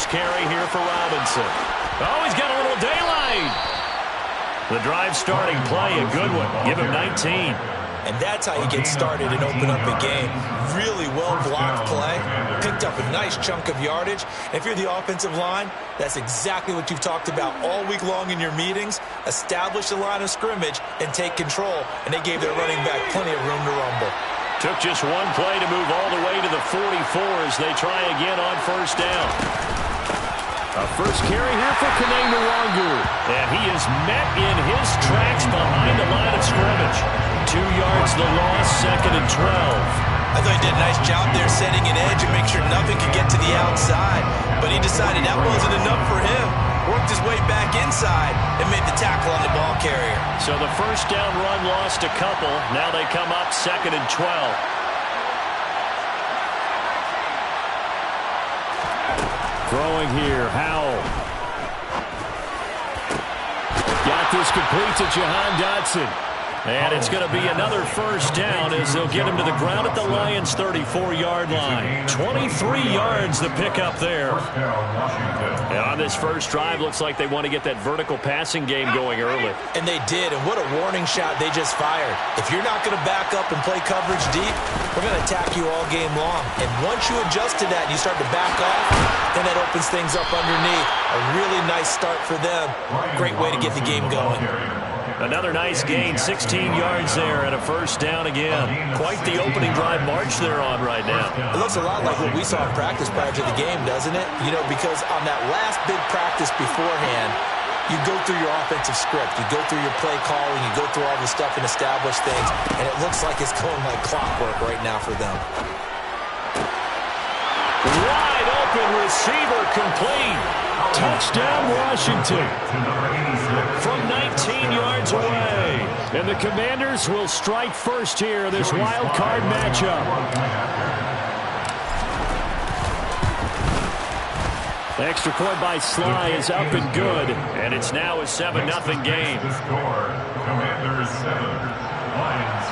first carry here for Robinson. Oh, he's got a little daylight. The drive starting play, a good one. Give him 19. And that's how you get started and open up a game. Really well-blocked play. Picked up a nice chunk of yardage. And if you're the offensive line, that's exactly what you've talked about all week long in your meetings. Establish the line of scrimmage and take control. And they gave their running back plenty of room to rumble. Took just one play to move all the way to the 44 as they try again on first down. A first carry here for Kene Nwangu. And he is met in his tracks behind the line of scrimmage. 2 yards the loss, 2nd and 12. I thought he did a nice job there setting an edge and make sure nothing could get to the outside. But he decided that wasn't enough for him. Worked his way back inside and made the tackle on the ball carrier. So the first down run lost a couple. Now they come up 2nd and 12. Throwing here, Howell. Got this complete to Jahan Dotson. And it's going to be another first down as they'll get him to the ground at the Lions' 34-yard line. 23 yards the pickup there. And on this first drive, looks like they want to get that vertical passing game going early. And they did, and what a warning shot they just fired. If you're not going to back up and play coverage deep, we're going to attack you all game long. And once you adjust to that and you start to back off, then that opens things up underneath. A really nice start for them. Great way to get the game going. Another nice gain, 16 yards there and a first down again. Quite the opening drive march they're on right now. It looks a lot like what we saw in practice prior to the game, doesn't it? You know, because on that last big practice beforehand, you go through your offensive script, you go through your play calling, you go through all the stuff and establish things, and it looks like it's going like clockwork right now for them. Wide open receiver complete. Touchdown, Washington. From 19 yards away. And the Commanders will strike first here, this wild card matchup. The extra point by Sly is up and good. And it's now a 7-0 game. Commanders 7, Lions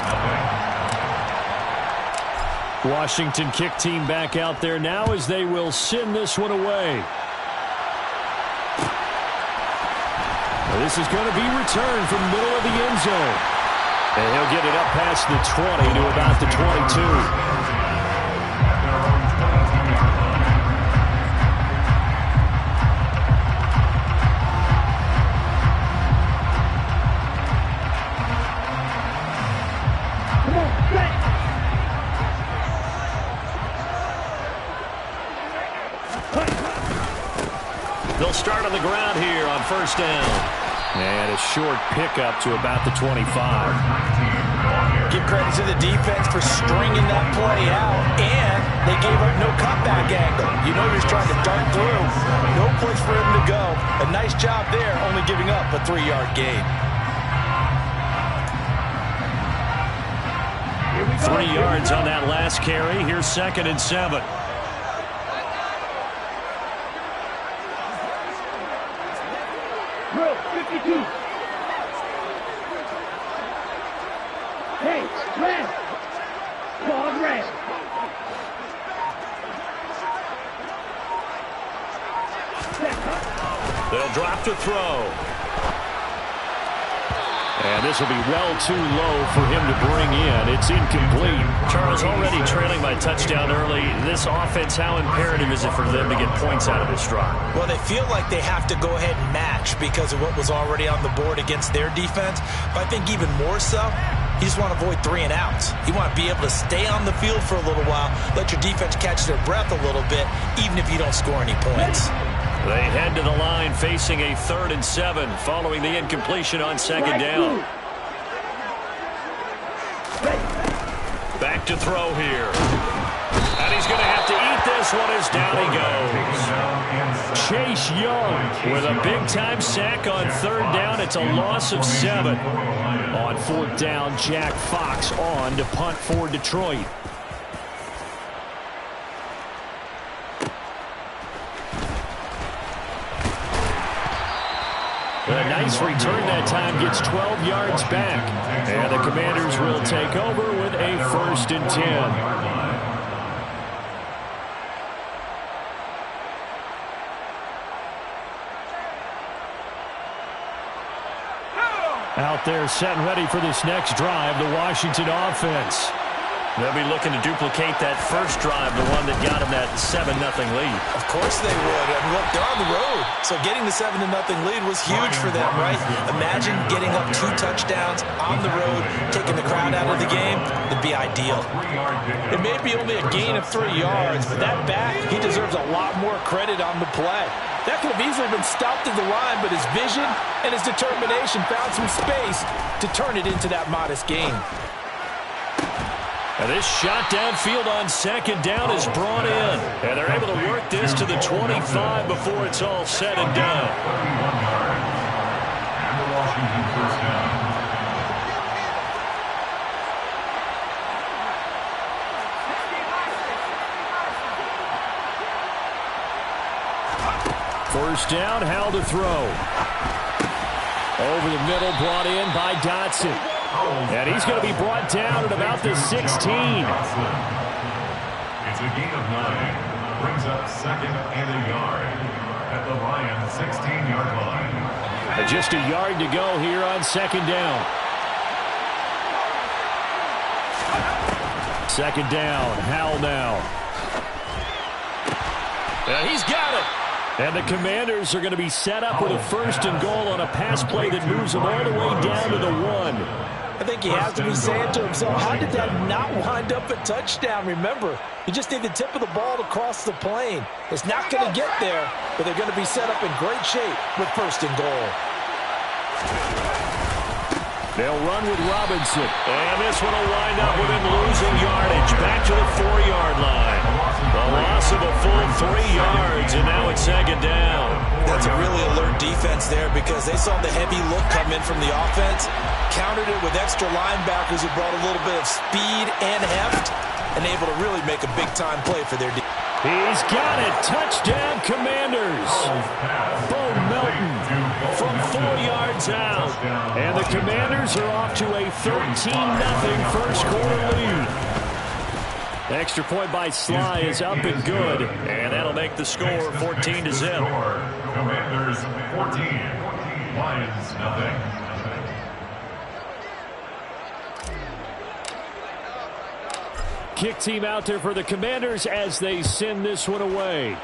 0. Washington kick team back out there now as they will send this one away. This is going to be returned from the middle of the end zone. And he'll get it up past the 20 to about the 22. They'll start on the ground here on first down. And a short pickup to about the 25. Give credit to the defense for stringing that play out, and they gave up no cutback angle. You know he's trying to dart through. No place for him to go. A nice job there, only giving up a 3-yard gain. 3 yards on that last carry. Here's 2nd and 7. Drill 52. Hey, red. Ball red. They'll drop to throw. And this will be well too low for him to bring in. It's incomplete. Charles, already trailing by touchdown early. This offense, how imperative is it for them to get points out of this drive? Well, they feel like they have to go ahead and match because of what was already on the board against their defense. But I think even more so, you just want to avoid 3 and outs. You want to be able to stay on the field for a little while, let your defense catch their breath a little bit, even if you don't score any points. They head to the line facing a 3rd and 7 following the incompletion on 2nd down. Back to throw here. And he's going to have to eat this one as down he goes. Chase Young with a big-time sack on 3rd down. It's a loss of 7. On 4th down, Jack Fox on to punt for Detroit. A nice return that time, gets 12 yards back. And the Commanders will take over with a 1st and 10. Out there set and ready for this next drive, the Washington offense. They'll be looking to duplicate that first drive, the one that got them that 7-0 lead. Of course they would. I mean, look, they're on the road. So getting the 7-0 lead was huge for them, right? Imagine getting up 2 touchdowns on the road, taking the crowd out of the game. It'd be ideal. It may be only a gain of 3 yards, but that back, he deserves a lot more credit on the play. That could have easily been stopped at the line, but his vision and his determination found some space to turn it into that modest gain. And this shot downfield on second down is brought in. And they're able to work this to the 25 before it's all said and done. 31 yards. And the Washington first down. First down, Howell to throw. Over the middle, brought in by Dotson. And he's going to be brought down at about the 16. It's a gain of 9. Brings up second and a yard at the Lions' 16-yard line. And just a yard to go here on second down. Second down, Howell now. And he's got it. And the Commanders are going to be set up with a first and goal on a pass play that moves them all the way down to the 1. I think he has to be saying to himself, how did that not wind up a touchdown? Remember, you just need the tip of the ball to cross the plane. It's not going to get there, but they're going to be set up in great shape with first and goal. They'll run with Robinson. And this one will wind up with him losing yardage. Back to the 4-yard line. A loss of a full 3 yards, and now it's second down. That's a really alert defense there because they saw the heavy look come in from the offense, countered it with extra linebackers who brought a little bit of speed and heft, and able to really make a big-time play for their defense. He's got it. Touchdown, Commanders. Bo Melton from 4 yards out. And the Commanders are off to a 13-0 first quarter lead. Extra point by Sly is up and good. And that'll make the score 14-0. Commanders 14. Lions nothing. Kick team out there for the Commanders as they send this one away.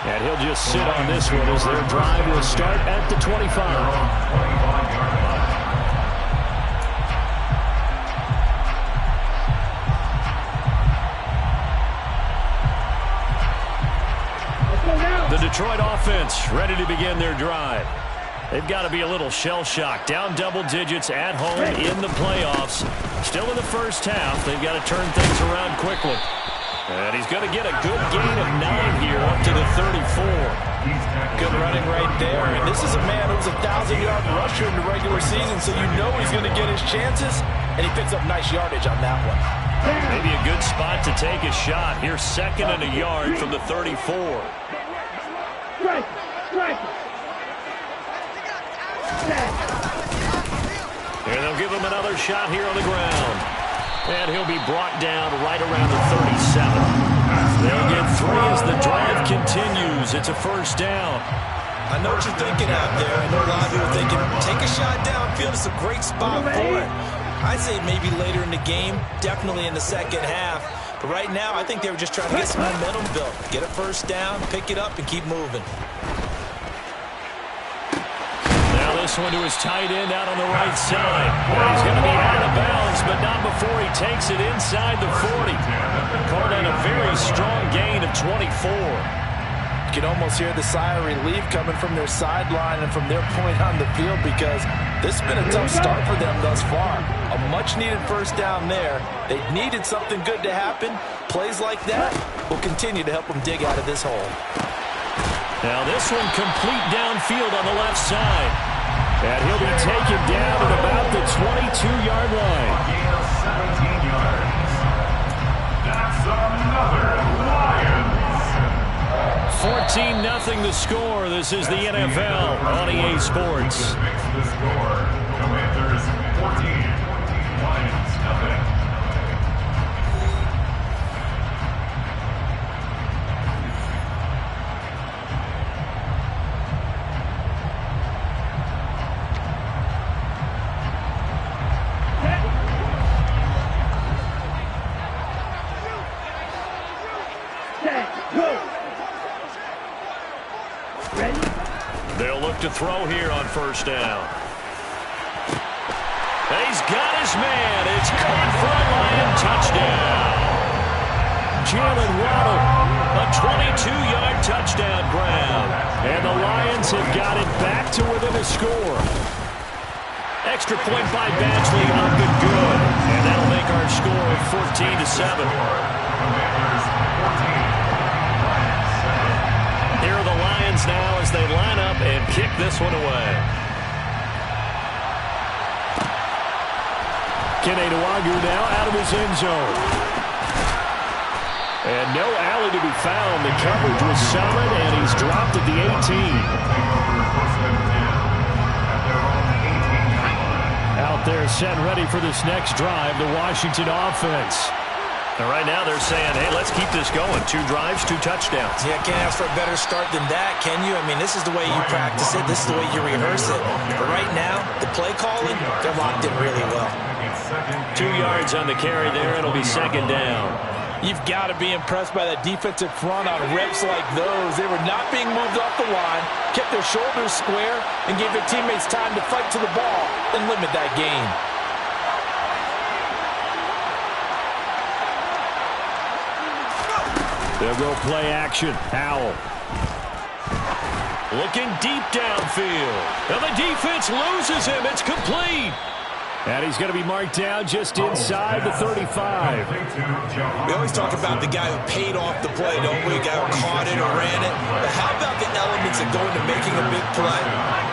And he'll just sit on this one as their drive will start at the 25. The Detroit offense ready to begin their drive. They've got to be a little shell-shocked. Down double digits at home in the playoffs. Still in the first half. They've got to turn things around quickly. And he's going to get a good gain of 9 here up to the 34. Good running right there. And this is a man who's a 1,000-yard rusher in the regular season, so you know he's going to get his chances. And he picks up nice yardage on that one. Maybe a good spot to take a shot. Here's second and a yard from the 34. Strike! Strike! And they'll give him another shot here on the ground. And he'll be brought down right around the 37. They'll get 3 as the drive continues. It's a first down. I know what you're thinking out there. I know a lot of you are thinking, take a shot downfield. It's a great spot for it. I'd say maybe later in the game, definitely in the second half. But right now, I think they were just trying to get some momentum built. Get a first down, pick it up, and keep moving. This one to his tight end out on the right side. Well, he's going to be out of bounds, but not before he takes it inside the 40. Called in a very strong gain of 24. You can almost hear the sigh of relief coming from their sideline and from their point on the field because this has been a tough start for them thus far. A much-needed first down there. They needed something good to happen. Plays like that will continue to help them dig out of this hole. Now this one complete downfield on the left side. And he'll be taken down at about the 22-yard line. Gain of 17 yards. That's another Lions. 14-0 the score. This is the NFL on EA Sports. Makes the score. Commanders 14. Lions nothing. look to throw here on first down. He's got his man. It's caught for a Lion touchdown. Jalen Waddle, a 22-yard touchdown grab. And the Lions have got it back to within a score. Extra point by Badgley, up and good. And that'll make our score 14-7. Here are the Lions now as they line up and kick this one away. Kene Nwangwu now out of his end zone. And no alley to be found. The coverage was solid, and he's dropped at the 18. Out there set ready for this next drive, the Washington offense. And right now they're saying, hey, let's keep this going. 2 drives, 2 touchdowns. Yeah, can't ask for a better start than that, can you? I mean, this is the way you practice it. This is the way you rehearse it. But right now, the play calling, they're locked in really well. 2 yards on the carry there. It'll be second down. You've got to be impressed by that defensive front on reps like those. They were not being moved off the line, kept their shoulders square, and gave their teammates time to fight to the ball and limit that gain. They'll go play action. Howell. Looking deep downfield. And the defense loses him. It's complete. And he's going to be marked down just inside the 35. We always talk about the guy who paid off the play, don't we? The guy who caught it or ran it. But how about the elements that go into making a big play?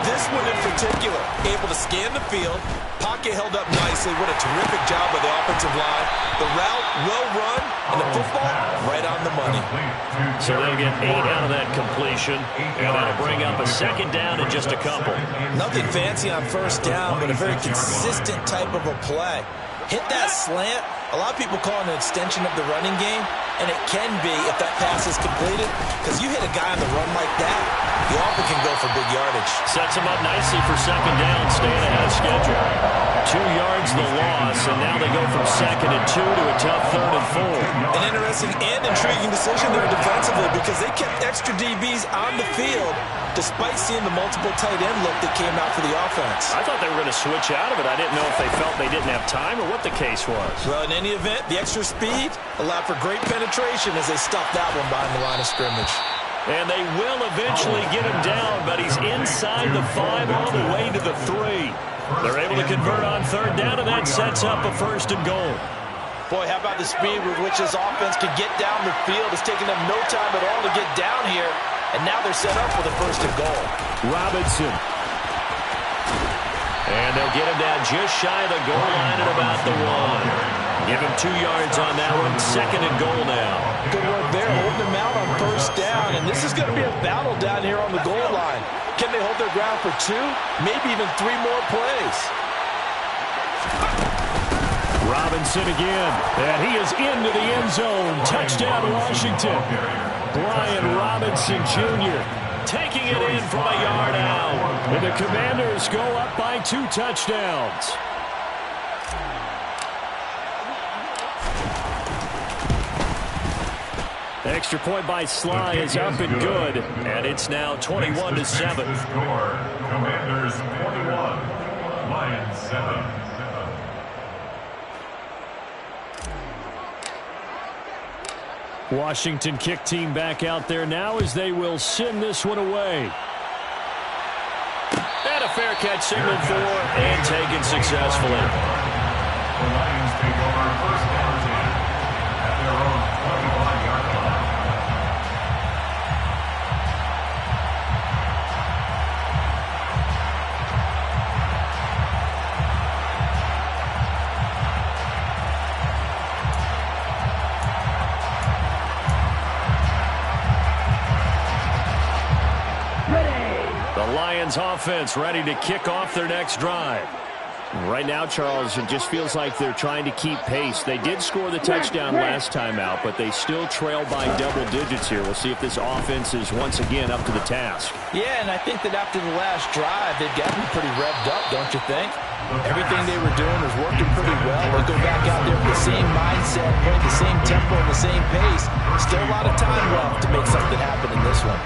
This one in particular, able to scan the field, pocket held up nicely. What a terrific job by the offensive line. The route, well run, and the football, right on the money. So they'll get 8 out of that completion, and that'll bring up a second down in just a couple. Nothing fancy on first down, but a very consistent type of a play. Hit that slant. A lot of people call it an extension of the running game, and it can be if that pass is completed, because you hit a guy on the run like that, you often can go for big yardage. Sets him up nicely for second down, staying ahead of schedule. 2 yards the loss, and now they go from 2nd and 2 to a tough 3rd and 4. An interesting and intriguing decision there defensively, because they kept extra DBs on the field despite seeing the multiple tight end look that came out for the offense. I thought they were going to switch out of it. I didn't know if they felt they didn't have time or what the case was. Well, in any event, the extra speed allowed for great penetration as they stuffed that one behind the line of scrimmage. And they will eventually get him down, but he's inside the 5 all the way to the 3. They're able to convert on 3rd down, and that sets up a 1st and goal. Boy, how about the speed with which this offense can get down the field? It's taken them no time at all to get down here, and now they're set up for the 1st and goal. Robinson. And they'll get him down just shy of the goal line at about the 1. Give him 2 yards on that one. 2nd and goal now. Good work there, holding them out on 1st down, and this is going to be a battle down here on the goal line. Can they hold their ground for 2, maybe even 3 more plays? Robinson again, and he is into the end zone. Touchdown, Washington. Brian Robinson Jr. taking it in from a yard out. And the Commanders go up by 2 touchdowns. Extra point by Sly is up and good, and it's now 21-7. Commanders 21, Lions 7. Washington kick team back out there now as they will send this one away. And a fair catch signaled for and taken successfully. The Lions take over 1st down 10 at their own 21-yard line. Lions offense ready to kick off their next drive. Right now, Charles, it just feels like they're trying to keep pace. They did score the touchdown last time out, but they still trail by double digits here. We'll see if this offense is once again up to the task. Yeah, and I think that after the last drive, they've gotten pretty revved up, don't you think? Everything they were doing was working pretty well. They go back out there with the same mindset, playing the same tempo and the same pace. Still a lot of time left to make something happen in this one.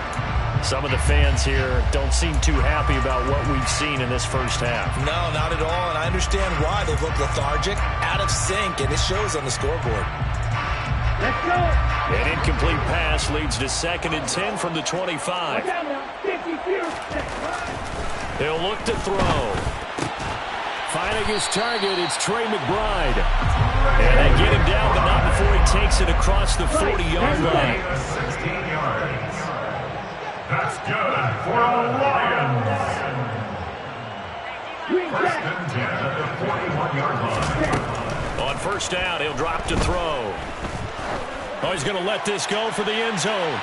Some of the fans here don't seem too happy about what we've seen in this first half. No, not at all, and I understand why. They've looked lethargic, out of sync, and it shows on the scoreboard. Let's go. An incomplete pass leads to 2nd and 10 from the 25. He'll look to throw. Finding his target, it's Trey McBride. And they get him down, but not before he takes it across the 40-yard line. 16 yards. That's good for the Lions. First and 10 at the 41-yard line. On first down, he'll drop to throw. Oh, he's going to let this go for the end zone.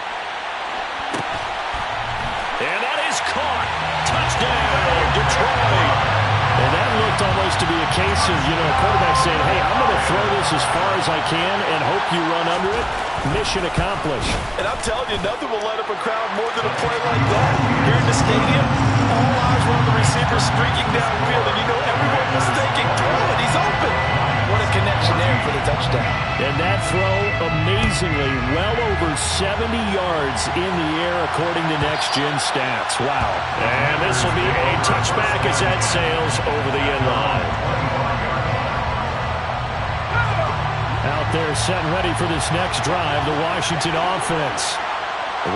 And that is caught. Touchdown, Detroit. And that looked almost to be a case of, a quarterback saying, hey, I'm going to throw this as far as I can and hope you run under it. Mission accomplished. And I'm telling you, nothing will light up a crowd more than a play like that. Here in the stadium, all eyes were on the receiver streaking downfield, and everyone was thinking, throw it, he's open. What a connection there for the touchdown. And that throw, amazingly, well over 70 yards in the air, according to Next Gen Stats. Wow. And this will be a touchback as that sails over the end line. Out there set and ready for this next drive, the Washington offense.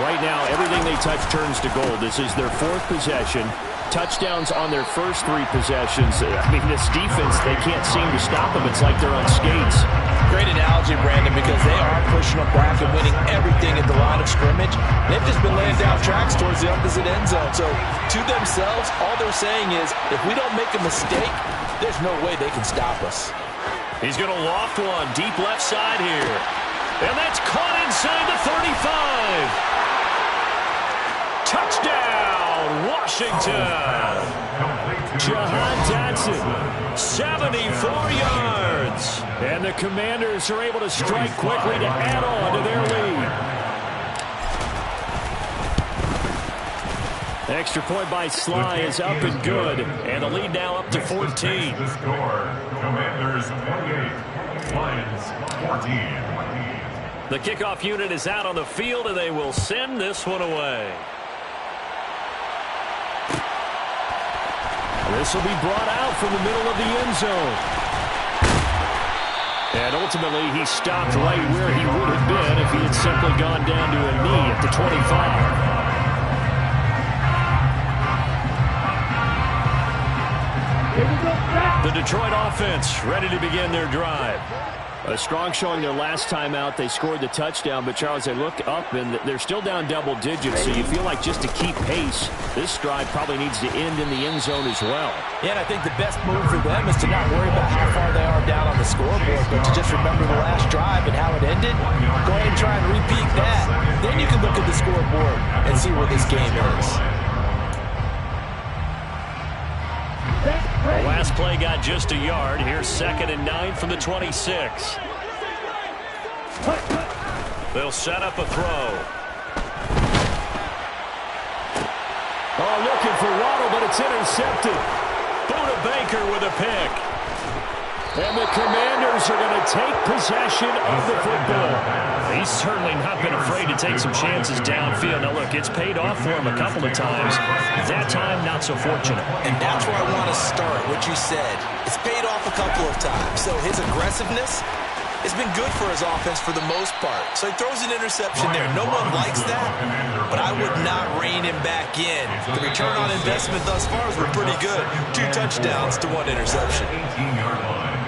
Right now, everything they touch turns to gold. This is their 4th possession. Touchdowns on their first 3 possessions. I mean, this defense, they can't seem to stop them. It's like they're on skates. Great analogy, Brandon, because they are pushing them back and winning everything at the line of scrimmage. They've just been laying down tracks towards the opposite end zone. So, to themselves, all they're saying is, if we don't make a mistake, there's no way they can stop us. He's going to loft one deep left side here. And that's caught inside the 35. Touchdown, Washington. Jahan Dotson, 74 yards. And the Commanders are able to strike quickly to add on to their lead. Extra point by Sly is up and good. And the lead now up to 14. The score, Commanders 28, Lions 14. The kickoff unit is out on the field, and they will send this one away. This will be brought out from the middle of the end zone. And ultimately, he stopped right where he would have been if he had simply gone down to a knee at the 25. The Detroit offense ready to begin their drive. A strong showing their last time out. They scored the touchdown, but Charles, they look up and they're still down double digits, so you feel like just to keep pace, this drive probably needs to end in the end zone as well. Yeah, and I think the best move for them is to not worry about how far they are down on the scoreboard, but to just remember the last drive and how it ended. Go ahead and try and repeat that. Then you can look at the scoreboard and see where this game is. The last play got just a yard. Here's 2nd and 9 from the 26. They'll set up a throw. Oh, looking for Waddle, but it's intercepted. Buda Baker with a pick. And the Commanders are going to take possession of the football. He's certainly not been afraid to take some chances downfield. Now, look, it's paid off for him a couple of times. That time, not so fortunate. And that's where I want to start, what you said. It's paid off a couple of times. So his aggressiveness has been good for his offense for the most part. So he throws an interception there. No one likes that, but I would not rein him back in. The return on investment thus far has been pretty good. 2 touchdowns to 1 interception. 18-yard line.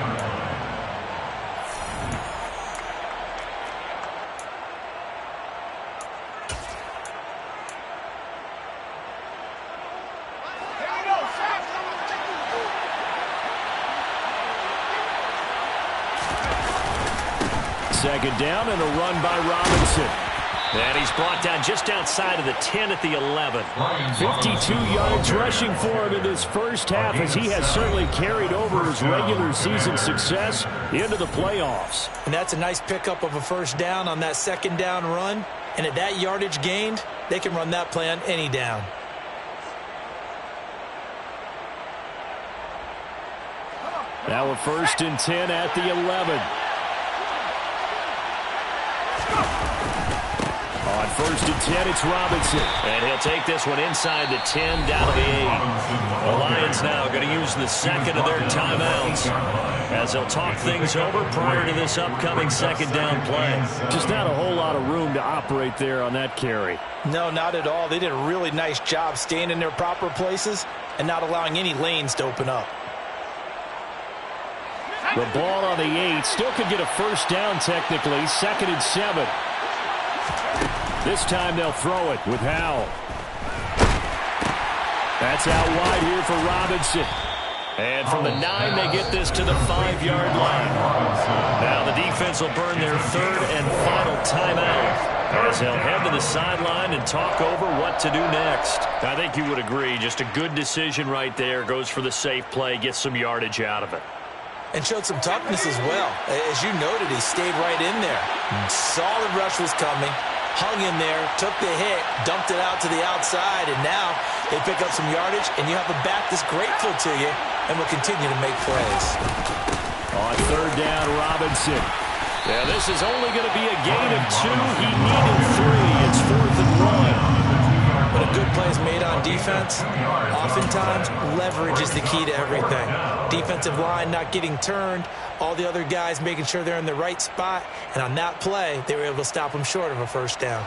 Second down and a run by Robinson. And he's brought down just outside of the 10 at the 11. 52 yards rushing for him in this first half, as he has certainly carried over his regular season success into the playoffs. And that's a nice pickup of a first down on that second down run. And at that yardage gained, they can run that play on any down. Now a 1st and 10 at the 11. On 1st and 10, it's Robinson. And he'll take this one inside the 10, down to the 8. The Lions now going to use the second of their timeouts as they'll talk things over prior to this upcoming 2nd down play. Just not a whole lot of room to operate there on that carry. No, not at all. They did a really nice job staying in their proper places and not allowing any lanes to open up. The ball on the 8. Still could get a 1st down technically. 2nd and 7. This time they'll throw it with Howell. That's out wide here for Robinson. And from the 9, they get this to the 5-yard line. Now the defense will burn their 3rd and final timeout as they'll head to the sideline and talk over what to do next. I think you would agree. Just a good decision right there. Goes for the safe play, gets some yardage out of it. And showed some toughness as well. As you noted, he stayed right in there. Solid rush was coming. Hung in there, took the hit, dumped it out to the outside, and now they pick up some yardage, and you have a back that's grateful to you and will continue to make plays. On 3rd down, Robinson. Yeah, this is only going to be a gain of 2. He needed 3. It's 4th and 1. When a good play is made on defense, oftentimes leverage is the key to everything. Defensive line not getting turned, all the other guys making sure they're in the right spot, and on that play, they were able to stop them short of a 1st down.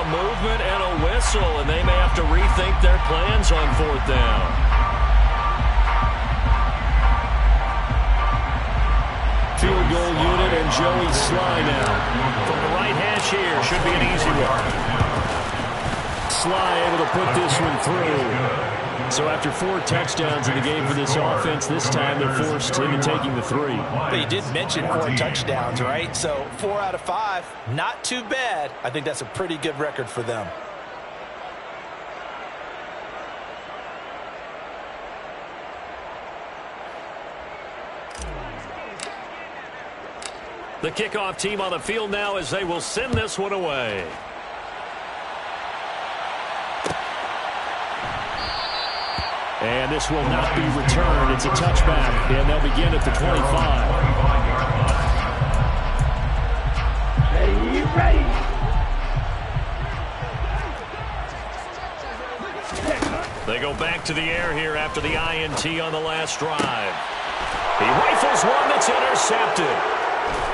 Movement and a whistle, and they may have to rethink their plans on 4th down. Field goal unit and Joey Sly now. From the right hash here, should be an easy one. Sly able to put this one through. So after 4 touchdowns in the game for this offense, this time they're forced into taking the 3. But you did mention 4 touchdowns, right? So 4 out of 5, not too bad. I think that's a pretty good record for them. The kickoff team on the field now as they will send this one away. And this will not be returned. It's a touchback, and they'll begin at the 25. Ready. They go back to the air here after the INT on the last drive. He rifles one that's intercepted.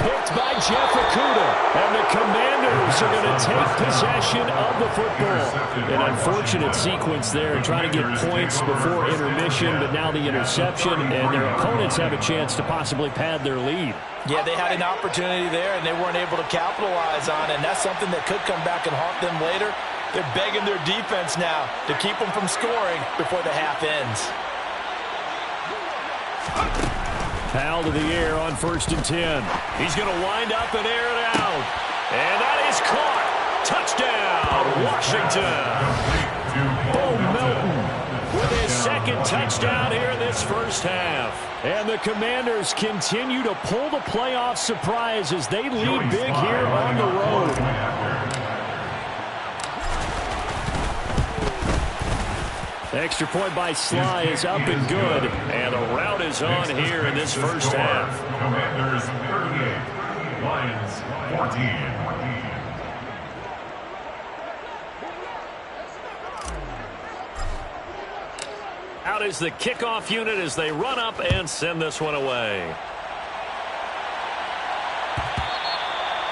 Picked by Jeff Okudah. And the Commanders are going to take possession of the football. An unfortunate sequence there, trying to get points before intermission, but now the interception, and their opponents have a chance to possibly pad their lead. Yeah, they had an opportunity there, and they weren't able to capitalize on it, and that's something that could come back and haunt them later. They're begging their defense now to keep them from scoring before the half ends. Powell to the air on 1st and 10. He's going to wind up and air it out. And that is caught. Touchdown, Washington. Bo Melton with his 2nd touchdown here in this 1st half. And the Commanders continue to pull the playoff surprise as they lead big here on the road. Extra point by Sly is up and good. And the route is on here in this 1st half. Commanders 38, Lions 14. Out is the kickoff unit as they run up and send this one away.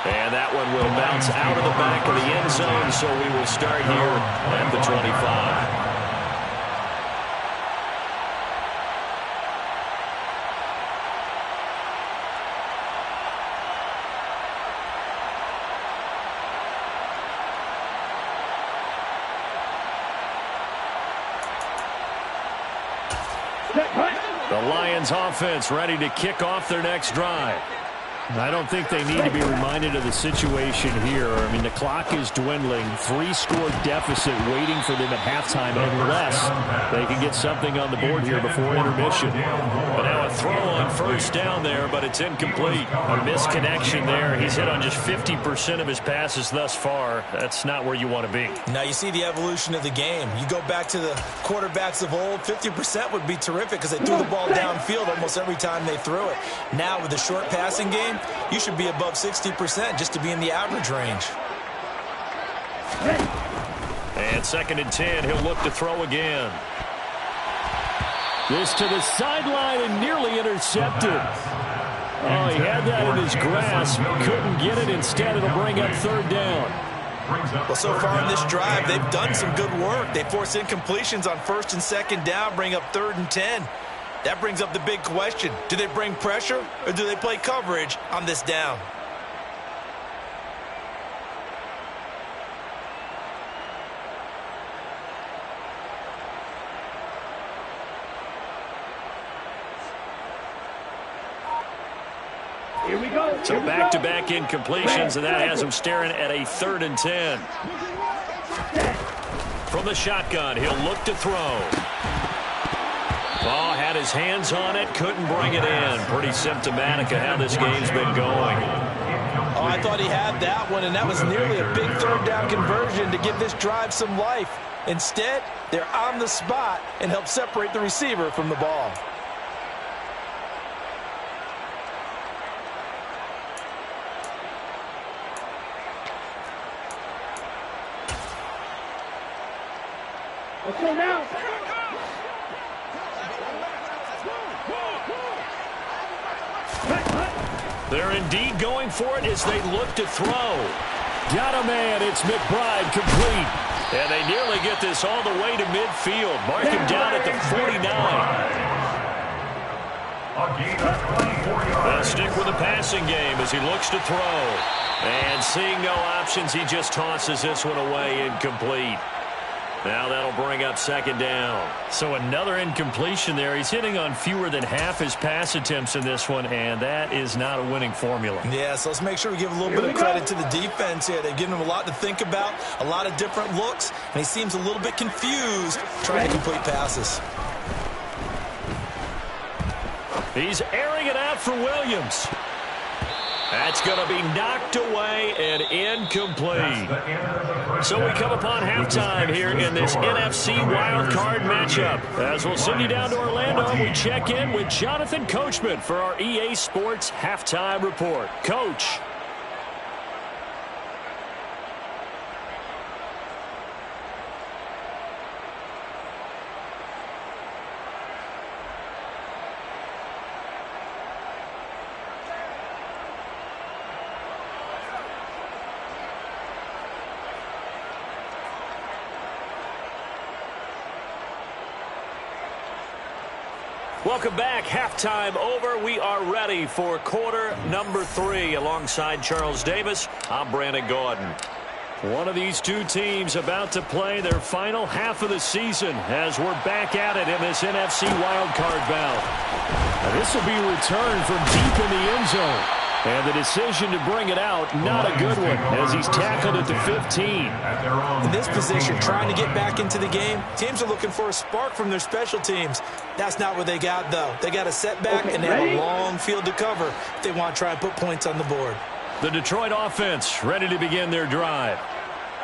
And that one will bounce out of the back of the end zone, so we will start here at the 25. The Lions offense ready to kick off their next drive. I don't think they need to be reminded of the situation here. I mean, the clock is dwindling. 3-score deficit waiting for them at halftime unless they can get something on the board here before intermission. But now a throw on first down there, but it's incomplete. A misconnection there. He's hit on just 50% of his passes thus far. That's not where you want to be. Now you see the evolution of the game. You go back to the quarterbacks of old, 50% would be terrific because they threw the ball downfield almost every time they threw it. Now with the short passing game, you should be above 60% just to be in the average range. And 2nd and 10, he'll look to throw again. This to the sideline and nearly intercepted. Oh, he had that in his grasp. Couldn't get it. Instead, it'll bring up 3rd down. Well, so far in this drive, they've done some good work. They force incompletions on 1st and 2nd down, bring up 3rd and 10. That brings up the big question. Do they bring pressure or do they play coverage on this down? Here we go. So back-to-back incompletions, and that has him staring at a 3rd and 10. From the shotgun, he'll look to throw. Ball had his hands on it, couldn't bring it in. Pretty symptomatic of how this game's been going. Oh, I thought he had that one, and that was nearly a big 3rd down conversion to give this drive some life. Instead, they're on the spot and help separate the receiver from the ball. Let's go now. They're indeed going for it as they look to throw. Got a man. It's McBride complete. And they nearly get this all the way to midfield. Mark him down at the 49. They'll stick with the passing game as he looks to throw. And seeing no options, he just tosses this one away, incomplete. Now that'll bring up 2nd down. So another incompletion there. He's hitting on fewer than half his pass attempts in this one, and that is not a winning formula. Yeah, so let's make sure we give a little bit of credit to the defense here. They've given him a lot to think about, a lot of different looks, and he seems a little bit confused trying to complete passes. He's airing it out for Williams. That's going to be knocked away and incomplete. So we come upon halftime here in this NFC wildcard matchup. As we'll send you down to Orlando, we check in with Jonathan Coachman for our EA Sports Halftime Report. Coach. Welcome back. Halftime over. We are ready for quarter number 3. Alongside Charles Davis, I'm Brandon Gordon. One of these two teams about to play their final half of the season as we're back at it in this NFC wildcard bout. Now this will be a return from deep in the end zone. And the decision to bring it out, not a good one, as he's tackled at the 15. In this position, trying to get back into the game, teams are looking for a spark from their special teams. That's not what they got, though. They got a setback, and they have a long field to cover if they want to try and put points on the board. The Detroit offense ready to begin their drive.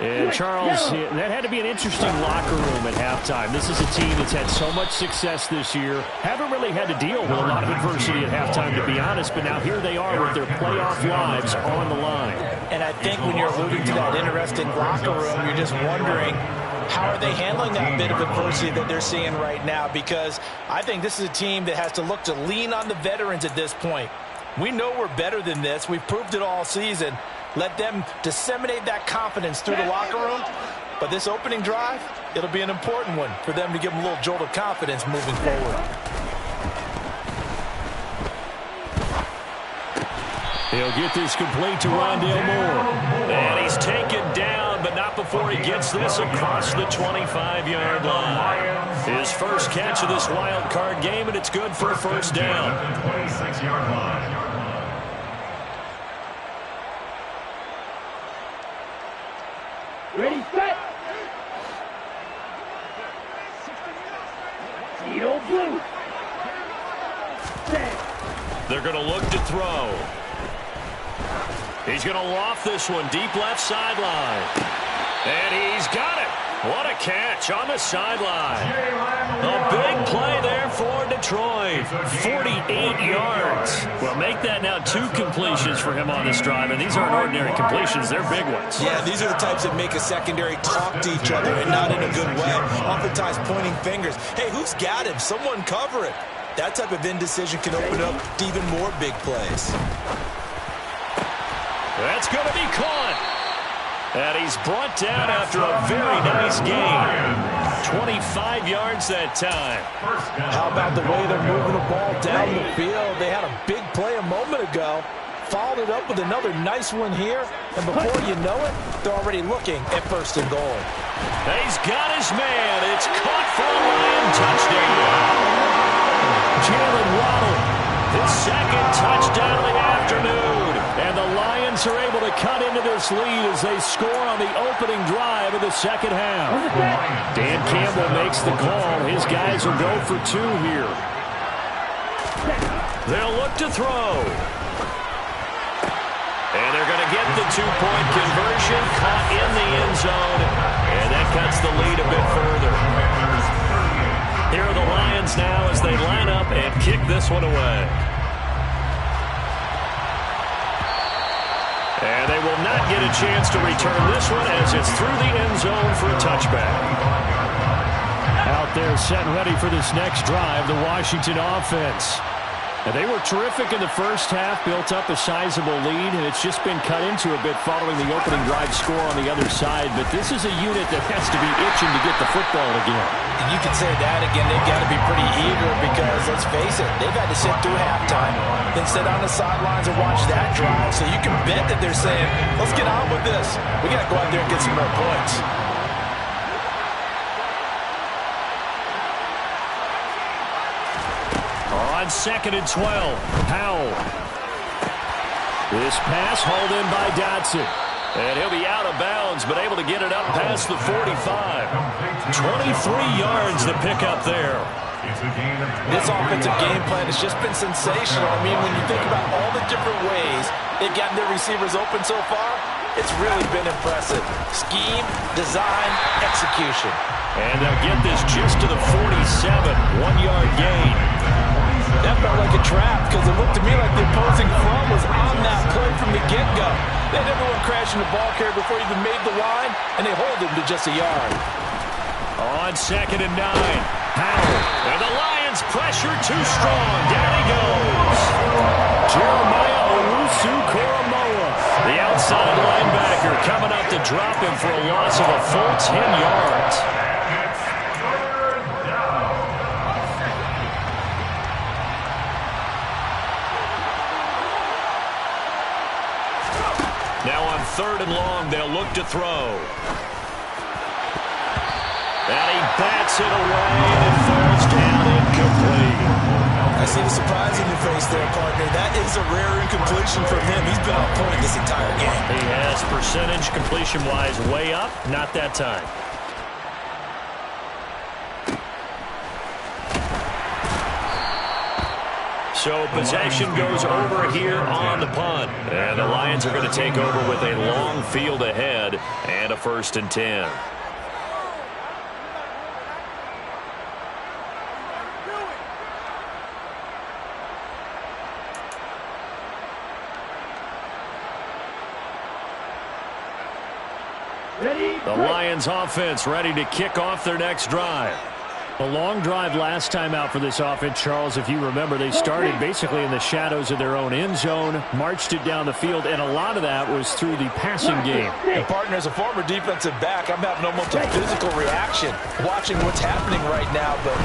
And Charles, that had to be an interesting locker room at halftime. This is a team that's had so much success this year. Haven't really had to deal with a lot of adversity at halftime, to be honest. But now here they are with their playoff lives on the line. And I think when you're alluding to that interesting locker room, you're just wondering, how are they handling that bit of adversity that they're seeing right now? Because I think this is a team that has to look to lean on the veterans at this point. We know we're better than this. We've proved it all season. Let them disseminate that confidence through the locker room. But this opening drive, it'll be an important one for them to give them a little jolt of confidence moving forward. He'll get this complete to Rondale Moore. And he's taken down, but not before he gets this across the 25-yard line. His first catch of this wild card game, and it's good for a first down. They're going to look to throw. He's going to loft this one deep left sideline. And he's got it. What a catch on the sideline. A big play there for Detroit. 48 yards. Well, make that now 2 completions for him on this drive. And these aren't ordinary completions. They're big ones. Yeah, these are the types that make a secondary talk to each other, and not in a good way. Oftentimes pointing fingers. Hey, who's got him? Someone cover it. That type of indecision can open up to even more big plays. That's going to be caught. And he's brought down after a very nice gain. 25 yards that time. How about the way they're moving the ball down the field? They had a big play a moment ago. Followed it up with another nice one here. And before you know it, they're already looking at 1st and goal. He's got his man. It's caught for a Lion touchdown. Jalen Waddle, his 2nd touchdown of the afternoon. And the Lions are able to cut into this lead as they score on the opening drive of the 2nd half. Dan Campbell makes the call. His guys will go for 2 here. They'll look to throw. And they're going to get the 2-point conversion, caught in the end zone. And that cuts the lead a bit further. Here are the Lions now as they line up and kick this one away. And they will not get a chance to return this one as it's through the end zone for a touchback. Out there set and ready for this next drive, the Washington offense. And they were terrific in the first half, built up a sizable lead, and it's just been cut into a bit following the opening drive score on the other side. But this is a unit that has to be itching to get the football again. And you can say that again. They've got to be pretty eager because, let's face it, they've had to sit through halftime, then sit on the sidelines and watch that drive. So you can bet that they're saying, let's get on with this. We got to go out there and get some more points. On 2nd and 12, Powell. This pass hauled in by Dotson. And he'll be out of bounds, but able to get it up past the 45. 23 yards to pick up there. This offensive game plan has just been sensational. I mean, when you think about all the different ways they've gotten their receivers open so far, it's really been impressive. Scheme, design, execution. And they'll get this just to the 47, 1-yard gain. That felt like a trap because it looked to me like the opposing front was on that play from the get-go. They had everyone crashing the ball carrier before he even made the line, and they hold him to just a yard. On 2nd and 9, Powell. And the Lions pressure too strong. Down he goes. Jeremiah Owusu-Koramoah, the outside linebacker, coming up to drop him for a loss of a full 10 yards. Now on 3rd and long, they'll look to throw. And he bats it away, and it falls down incomplete. I see the surprise in your face there, partner. That is a rare incompletion from him. He's been on point this entire game. He has percentage completion-wise way up, not that time. So possession goes over here on the punt. And the Lions are going to take over with a long field ahead and a 1st and 10. The Lions offense ready to kick off their next drive. A long drive last time out for this offense, Charles. If you remember, they started basically in the shadows of their own end zone, marched it down the field, and a lot of that was through the passing game. And partner, as a former defensive back, I'm having almost a physical reaction watching what's happening right now. But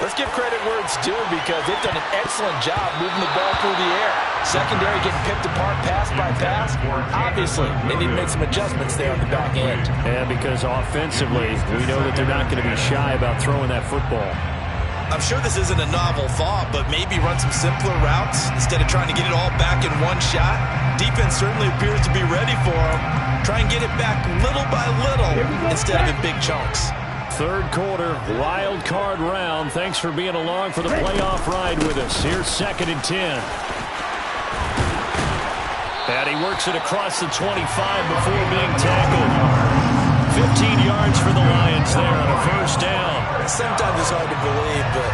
let's give credit where it's due because they've done an excellent job moving the ball through the air. Secondary getting picked apart pass by pass. Obviously, they need to make some adjustments there on the back end. And because offensively, we know that they're not going to be shy about throwing that football. I'm sure this isn't a novel thought, but maybe run some simpler routes instead of trying to get it all back in one shot. Defense certainly appears to be ready for them. Try and get it back little by little instead of in big chunks. Third quarter, wild card round. Thanks for being along for the playoff ride with us. Here's 2nd and 10. And he works it across the 25 before being tackled. 15 yards for the Lions there on a first down. Sometimes it's hard to believe, but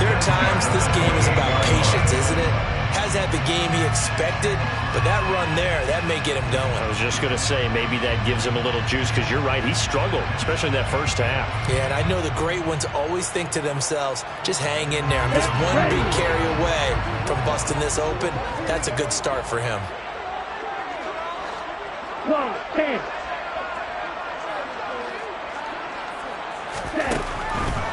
there are times this game is about patience, isn't it? Has had the game he expected, but that run there, that may get him going. I was just going to say, maybe that gives him a little juice, because you're right, he struggled, especially in that first half. Yeah, and I know the great ones always think to themselves, just hang in there. I'm just one big carry away from busting this open. That's a good start for him. 10.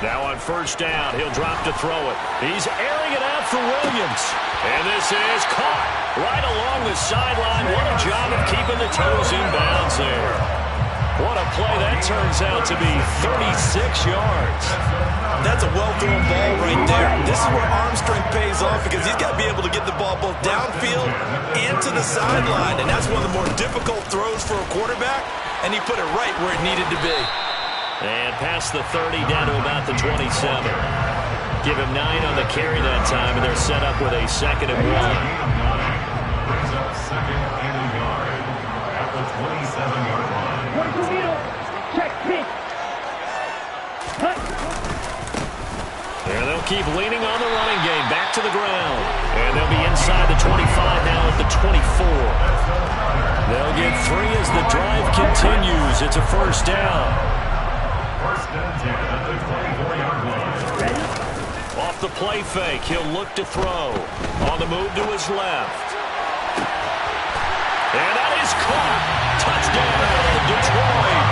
Now on first down, he'll drop to throw it. He's airing it out for Williams. And this is caught right along the sideline. What a job of keeping the toes in bounds there. What a play that turns out to be. 36 yards. That's a well-thrown ball right there. This is where arm strength pays off, because he's got to be able to get the ball both downfield and to the sideline. And that's one of the more difficult throws for a quarterback, and he put it right where it needed to be. And past the 30 down to about the 27. Give him 9 on the carry that time, and they're set up with a 2nd and 1. Brings up 2nd and a yard at the 27-yard line. Check, pitch. Cut. And they'll keep leaning on the running game. Back to the ground. And they'll be inside the 25 now at the 24. They'll get 3 as the drive continues. It's a first down. First and 10 at the 24-yard line. Off the play fake, he'll look to throw. On the move to his left. And that is caught. Touchdown, Detroit.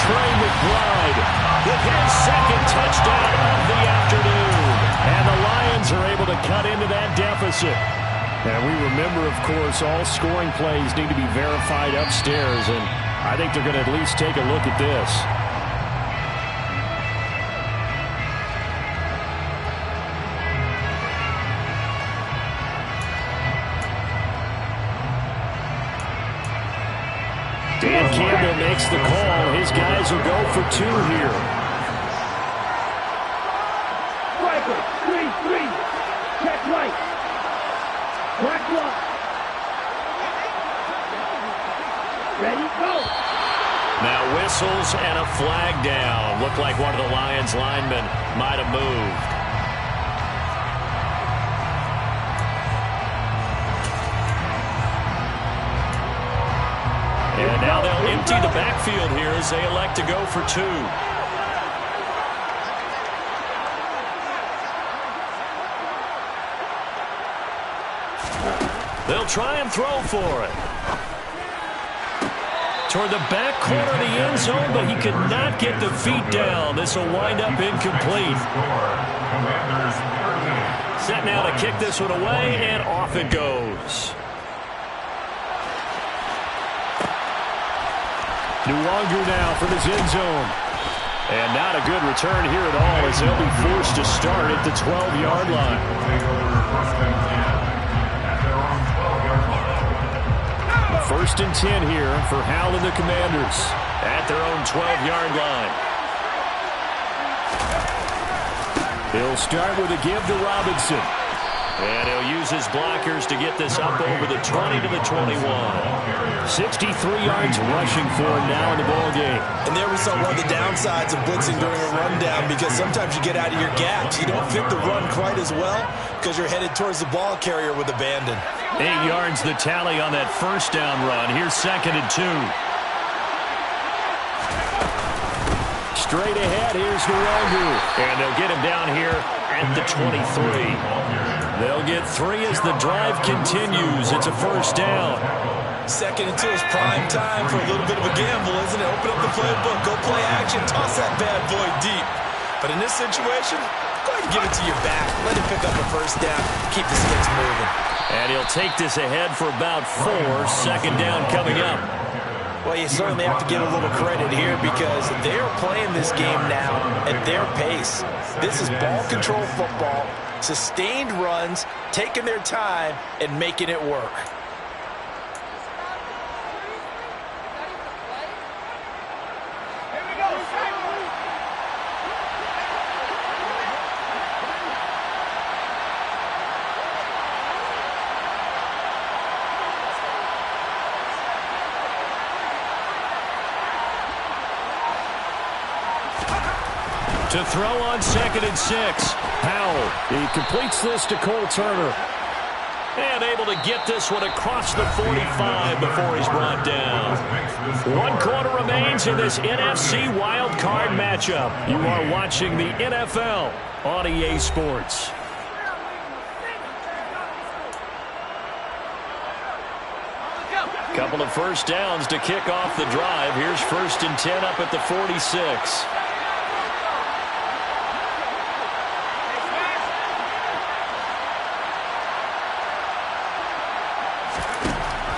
Trey McBride with his 2nd touchdown of the afternoon. And the Lions are able to cut into that deficit. And we remember, of course, all scoring plays need to be verified upstairs. And I think they're going to at least take a look at this. Dan Campbell makes the call. His guys will go for 2 here. Striker, 3-3. Check right. Black block. Ready, go. Now whistles and a flag down. Looked like one of the Lions linemen might have moved. And now they'll empty the backfield here as they elect to go for 2. They'll try and throw for it. Toward the back corner of the end zone, but he could not get the feet down. This will wind up incomplete. Set now to kick this one away, and off it goes. Nuwanger now from his end zone. And not a good return here at all, as they'll be forced to start at the 12-yard line. First and 10 here for Howell and the Commanders at their own 12-yard line. He'll start with a give to Robinson. And he'll use his blockers to get this up over the 20 to the 21. 63 yards rushing for him now in the ballgame. And there we saw one of the downsides of blitzing during a rundown, because sometimes you get out of your gaps. You don't fit the run quite as well because you're headed towards the ball carrier with abandon. 8 yards the tally on that first down run. Here's 2nd and 2. Straight ahead, here's Nuwanger. And they'll get him down here at the 23. They'll get 3 as the drive continues. It's a first down. 2nd and 2 is prime time for a little bit of a gamble, isn't it? Open up the playbook, go play action, toss that bad boy deep. But in this situation, go ahead and give it to your back. Let him pick up a first down, keep the sticks moving. And he'll take this ahead for about 4. 2nd down coming up. Well, you certainly have to give a little credit here, because they're playing this game now at their pace. This is ball control football, sustained runs, taking their time, and making it work. To throw on 2nd and 6. Powell, he completes this to Cole Turner. And able to get this one across the 45 before he's brought down. 1 quarter remains in this NFC Wild Card matchup. You are watching the NFL on EA Sports. Couple of first downs to kick off the drive. Here's 1st and 10 up at the 46.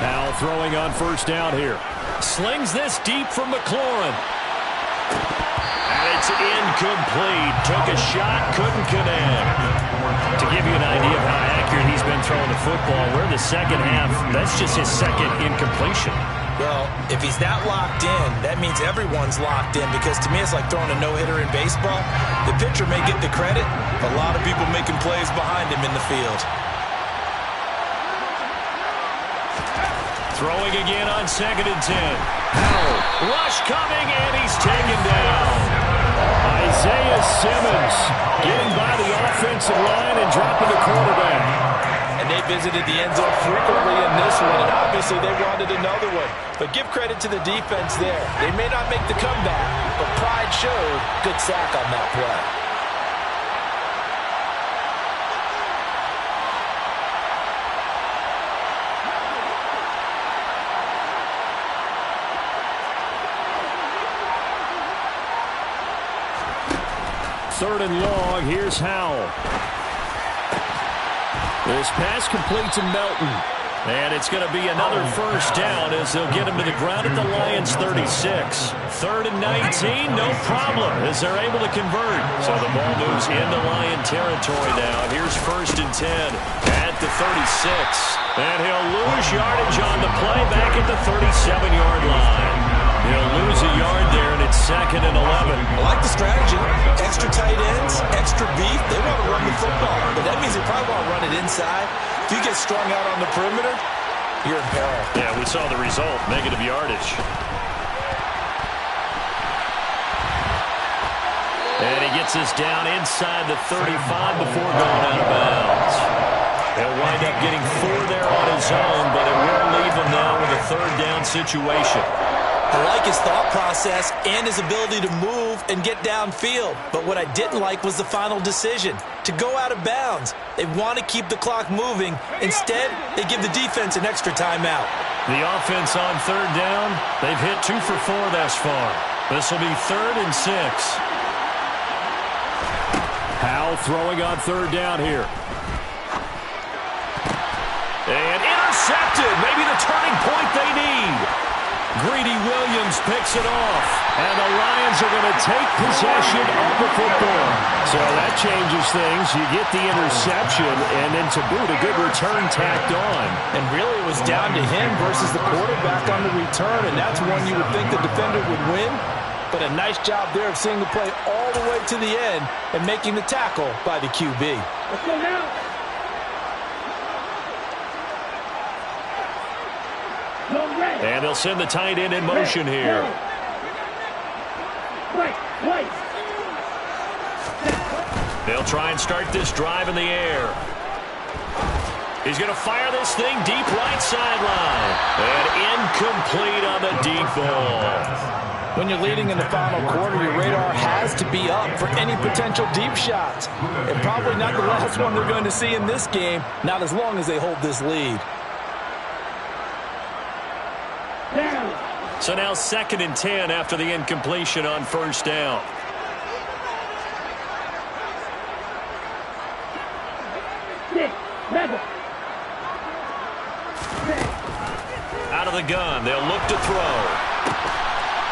Powell throwing on 1st down here. Slings this deep from McLaurin. And it's incomplete. Took a shot, couldn't connect. To give you an idea of how accurate he's been throwing the football, we're in the second half. That's just his 2nd incompletion. Well, if he's that locked in, that means everyone's locked in, because to me it's like throwing a no-hitter in baseball. The pitcher may get the credit, but a lot of people making plays behind him in the field. Throwing again on 2nd and 10. Powell, rush coming, and he's taken down. Isaiah Simmons getting by the offensive line and dropping the quarterback. And they visited the end zone frequently in this one, and obviously they wanted another one. But give credit to the defense there. They may not make the comeback, but pride showed. Good sack on that play. Third and long, here's Howell. This pass complete to Melton. And it's going to be another first down as they'll get him to the ground at the Lions 36. 3rd and 19, no problem as they're able to convert. So the ball moves into Lion territory now. Here's 1st and 10 at the 36. And he'll lose yardage on the play back at the 37-yard line. He'll lose a yard there, and it's 2nd and 11. I like the strategy. Extra tight ends, extra beef. They want to run the football, but that means they probably want to run it inside. If you get strung out on the perimeter, you're in peril. Yeah, we saw the result, negative yardage. And he gets us down inside the 35 before going out of bounds. He'll wind up getting 4 there on his own, but it will leave him now with a 3rd down situation. I like his thought process and his ability to move and get downfield. But what I didn't like was the final decision, to go out of bounds. They want to keep the clock moving. Instead, they give the defense an extra timeout. The offense on 3rd down, they've hit 2 for 4 thus far. This will be 3rd and 6. Powell throwing on 3rd down here. And intercepted. Maybe the turning point they need. Greedy Williams picks it off. And the Lions are going to take possession of the football. So that changes things. You get the interception, and then to boot, a good return tacked on. And really it was down to him versus the quarterback on the return, and that's one you would think the defender would win. But a nice job there of seeing the play all the way to the end and making the tackle by the QB. Let's go now. And they'll send the tight end in motion here. They'll try and start this drive in the air. He's going to fire this thing deep right sideline. And incomplete on the deep ball. When you're leading in the final quarter, your radar has to be up for any potential deep shots. And probably not the last one they're going to see in this game, not as long as they hold this lead. So now 2nd and 10 after the incompletion on 1st down. Out of the gun, they'll look to throw.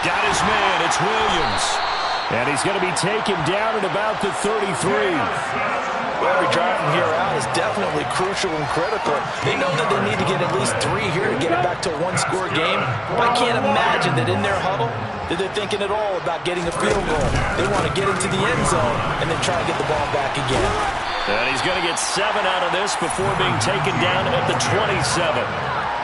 Got his man, it's Williams. And he's going to be taken down at about the 33. Well, every drive from here out is definitely crucial and critical. They know that they need to get at least 3 here to get it back to a 1-score game. But I can't imagine that in their huddle that they're thinking at all about getting a field goal. They want to get into the end zone and then try to get the ball back again. And he's going to get 7 out of this before being taken down at the 27.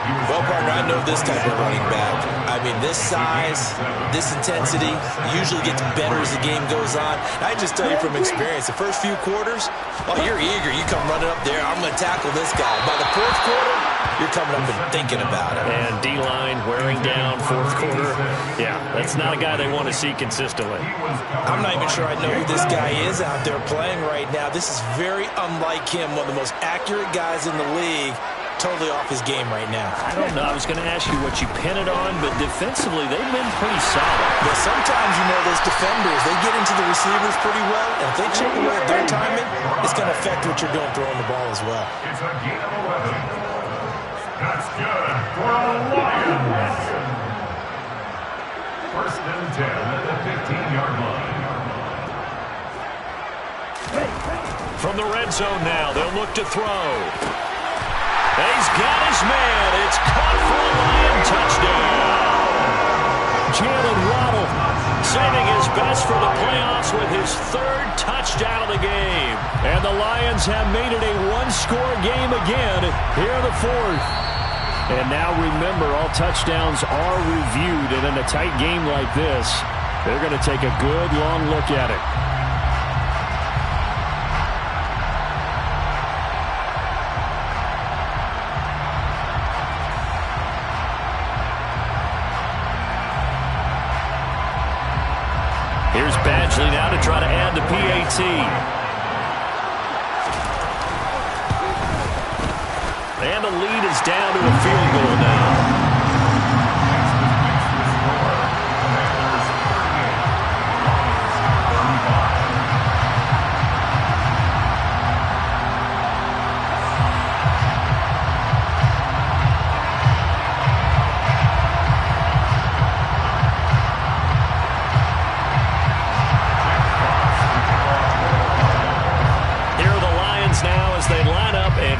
Well, partner, I know this type of running back. I mean, this size, this intensity usually gets better as the game goes on. I just tell you from experience, the first few quarters, oh, you're eager. You come running up there, I'm going to tackle this guy. By the fourth quarter, you're coming up and thinking about it. And D-line wearing down fourth quarter. Yeah, that's not a guy they want to see consistently. I'm not even sure I know who this guy is out there playing right now. This is very unlike him, one of the most accurate guys in the league. Totally off his game right now. I don't know. I was going to ask you what you pin it on, but defensively, they've been pretty solid. But sometimes, you know, those defenders, they get into the receivers pretty well, and if they chip away at their timing, it's going to affect what you're doing throwing the ball as well. It's a gain of 11. That's good for a Lions. First and 10 at the 15-yard line. From the red zone now, they'll look to throw. He's got his man. It's caught for a Lion touchdown. Jalen Waddle saving his best for the playoffs with his third touchdown of the game. And the Lions have made it a one-score game again here in the fourth. And now remember, all touchdowns are reviewed. And in a tight game like this, they're going to take a good long look at it. Here's Badgley now to try to add the PAT. And the lead is down to a field goal now.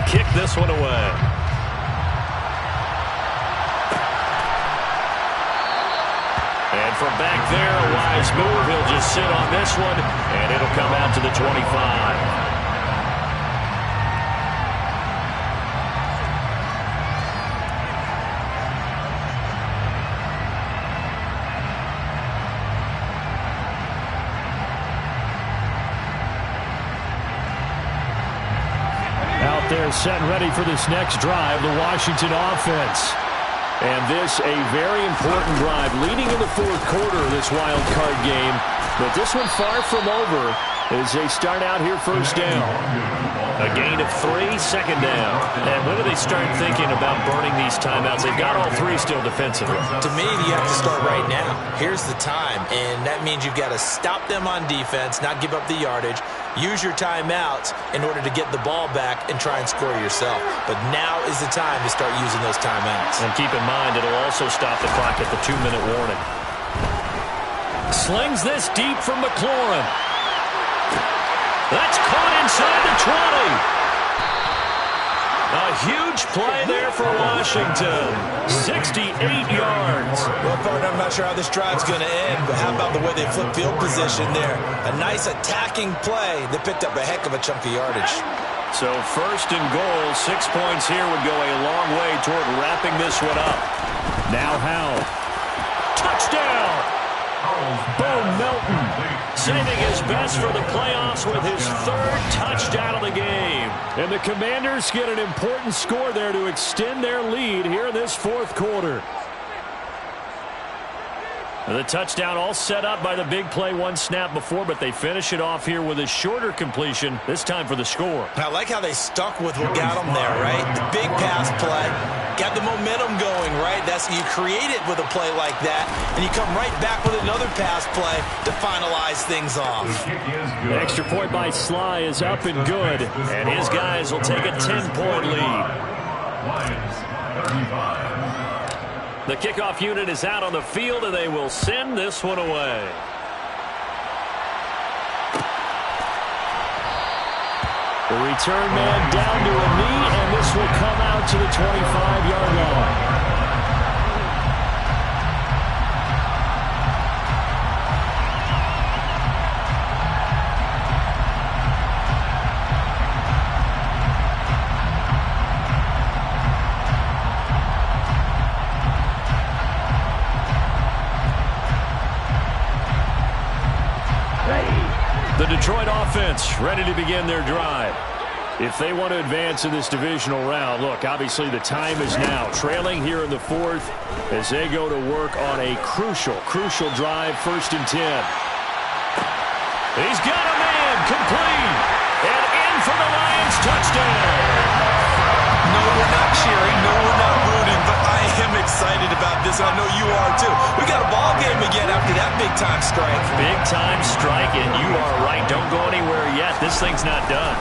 Kick this one away. And from back there, a wise move. He'll just sit on this one, and it'll come out to the 25. They're set and ready for this next drive, the Washington offense. And this a very important drive leading in the fourth quarter of this wild card game. But this one far from over as they start out here first down. A gain of 3, second down. And when do they start thinking about burning these timeouts? They've got all 3 still defensively. To me, you have to start right now. Here's the time, and that means you've got to stop them on defense, not give up the yardage. Use your timeouts in order to get the ball back and try and score yourself. But now is the time to start using those timeouts. And keep in mind, it'll also stop the clock at the 2-minute warning. Slings this deep from McLaurin. That's caught inside the 20. A huge play there for Washington. 68 yards. Well, partner, I'm not sure how this drive's going to end, but how about the way they flip field position there? A nice attacking play that picked up a heck of a chunk of yardage. So first and goal, 6 points here would go a long way toward wrapping this one up. Now Howell. Touchdown! Bo Melton saving his best for the playoffs with his third touchdown of the game. And the Commanders get an important score there to extend their lead here in this fourth quarter. The touchdown all set up by the big play one snap before, but they finish it off here with a shorter completion, this time for the score. I like how they stuck with what got them there, right? The big pass play, got the momentum going, right? That's you create it with a play like that, and you come right back with another pass play to finalize things off. The extra point by Sly is up and good, and his guys will take a 10-point lead. Lions, 35. The kickoff unit is out on the field, and they will send this one away. The return man down to a knee, and this will come out to the 25-yard line. The Detroit offense ready to begin their drive. If they want to advance in this divisional round, look, obviously the time is now. Trailing here in the fourth as they go to work on a crucial drive, 1st and 10. He's got a man, complete, and in for the Lions touchdown. No, we're not cheering. No, we're not rooting, but I am excited about this, and I know you are too. We got a ball game again after that big-time strike. Big-time strike, and you are right. Don't go anywhere yet. This thing's not done.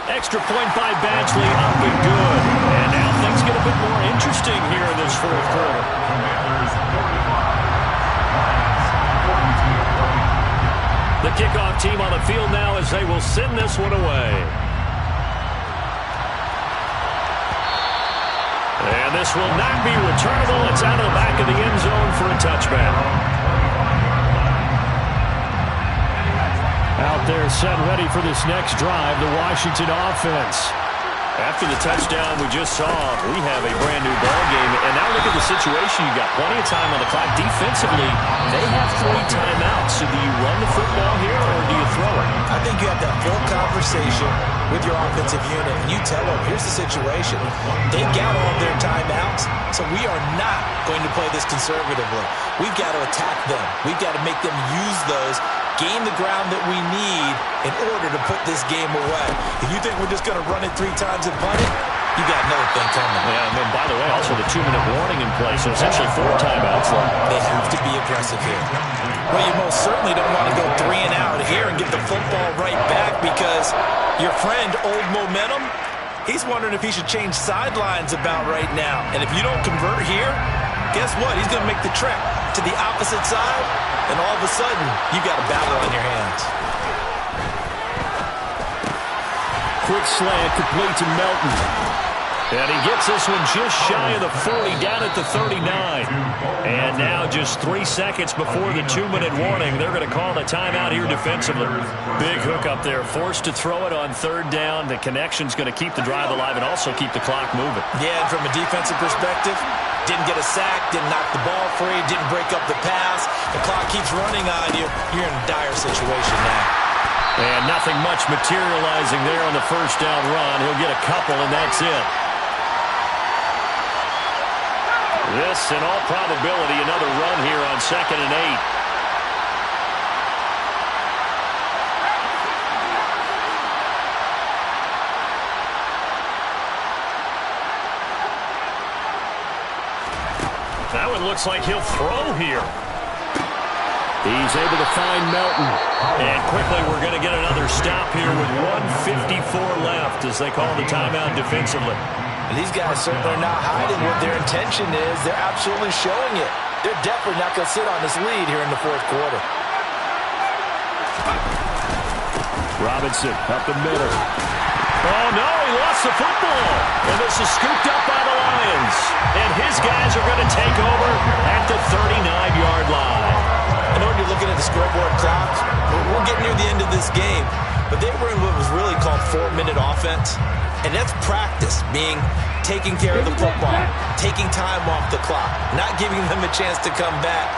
Extra point by Badgley, up and good. And now things get a bit more interesting here in this fourth quarter. The kickoff team on the field now as they will send this one away. And this will not be returnable. It's out of the back of the end zone for a touchback. Out there set ready for this next drive, the Washington offense. After the touchdown we just saw, we have a brand new ball game. And now look at the situation. You got plenty of time on the clock. Defensively, they have 3 timeouts. So do you run the football here or do you throw it? I think you have that full conversation with your offensive unit, and you tell them, here's the situation. They got all their timeouts, so we are not going to play this conservatively. We've got to attack them. We've got to make them use those, gain the ground that we need in order to put this game away. If you think we're just going to run it 3 times and punt it, you got another thing coming. Yeah, and then, by the way, also the 2-minute warning in place, so essentially 4 timeouts left. They have to be aggressive here. Well, you most certainly don't want to go 3 and out here and get the football right back because your friend, Old Momentum, he's wondering if he should change sidelines about right now. And if you don't convert here, guess what? He's going to make the trek to the opposite side, and all of a sudden, you've got a battle on your hands. Quick slant complete to Melton. And he gets this one just shy of the 40, down at the 39. And now just 3 seconds before the 2-minute warning, they're going to call the timeout here defensively. Big hook up there, forced to throw it on 3rd down. The connection's going to keep the drive alive and also keep the clock moving. Yeah, and from a defensive perspective, didn't get a sack, didn't knock the ball free, didn't break up the pass. The clock keeps running on you. You're in a dire situation now. And nothing much materializing there on the 1st down run. He'll get a couple, and that's it. This, in all probability, another run here on 2nd and 8. Now it looks like he'll throw here. He's able to find Melton. And quickly we're going to get another stop here with 1:54 left as they call the timeout defensively. And these guys certainly are not hiding what their intention is. They're absolutely showing it. They're definitely not going to sit on this lead here in the 4th quarter. Robinson up the middle. Oh, no, he lost the football. And this is scooped up by the Lions. And his guys are going to take over at the 39-yard line. I know when you're looking at the scoreboard clock, we're getting near the end of this game. But they were in what was really called 4-minute offense. And that's practice, being taking care of the football, taking time off the clock, not giving them a chance to come back.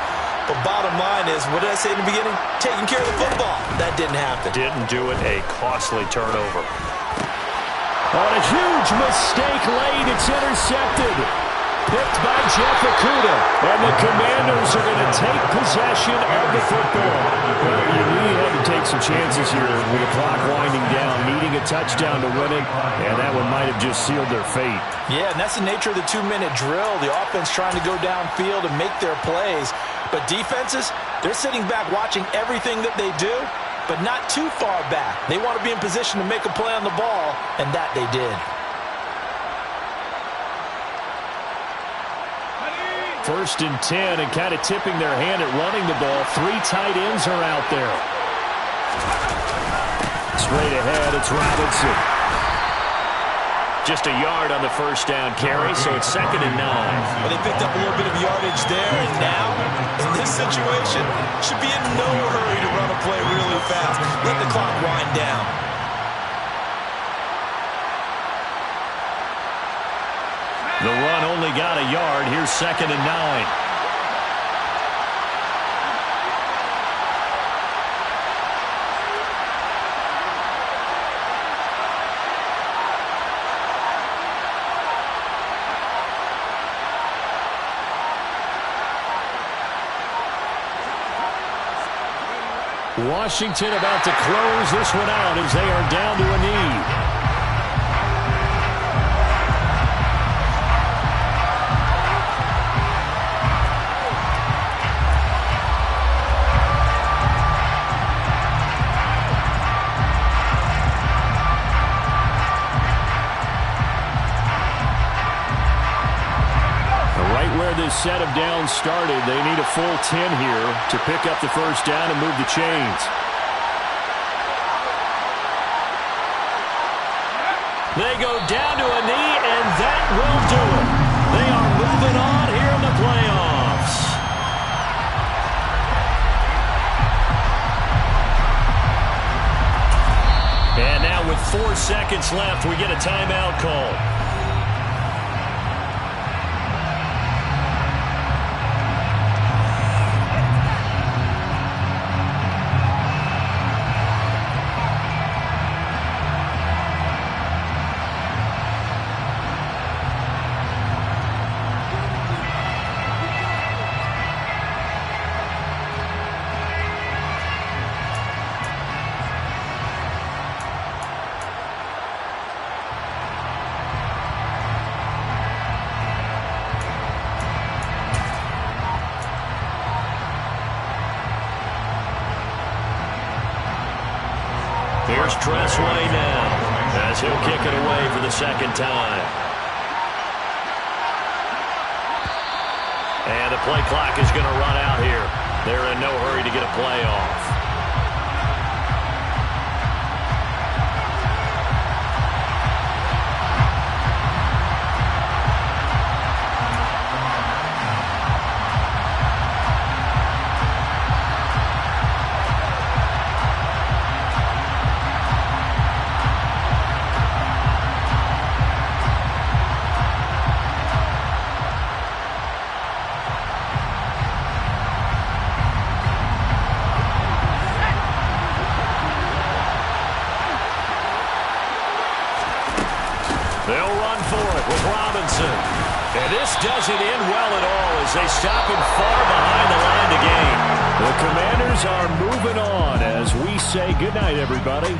But bottom line is, what did I say in the beginning? Taking care of the football. That didn't happen. Didn't do it. A costly turnover. On a huge mistake late, it's intercepted. Picked by Jeff Okudah. And the Commanders are going to take possession of the football. Well, you really had to take some chances here with the clock winding down, needing a touchdown to win it, and that one might have just sealed their fate. Yeah, and that's the nature of the 2-minute drill. The offense trying to go downfield and make their plays. But defenses, they're sitting back watching everything that they do, but not too far back. They want to be in position to make a play on the ball, and that they did. 1st and 10, and kind of tipping their hand at running the ball. 3 tight ends are out there. Straight ahead, it's Robinson. Just a yard on the 1st down carry, so it's 2nd and 9. Well, they picked up a little bit of yardage there, and now, in this situation, should be in no hurry to run a play really fast. Let the clock wind down. The run only got a yard. Here's 2nd and 9. Washington about to close this one out as they are down to a knee. This set of downs started. They need a full 10 here to pick up the first down and move the chains. They go down to a knee, and that will do it. They are moving on here in the playoffs. And now with 4 seconds left, we get a timeout call. Here's Tressway now as he'll kick it away for the second time. And the play clock is going to run out here. They're in no hurry to get a play off. They'll run for it with Robinson. And this doesn't end well at all as they stop him far behind the line to gain. The Commanders are moving on as we say goodnight, everybody.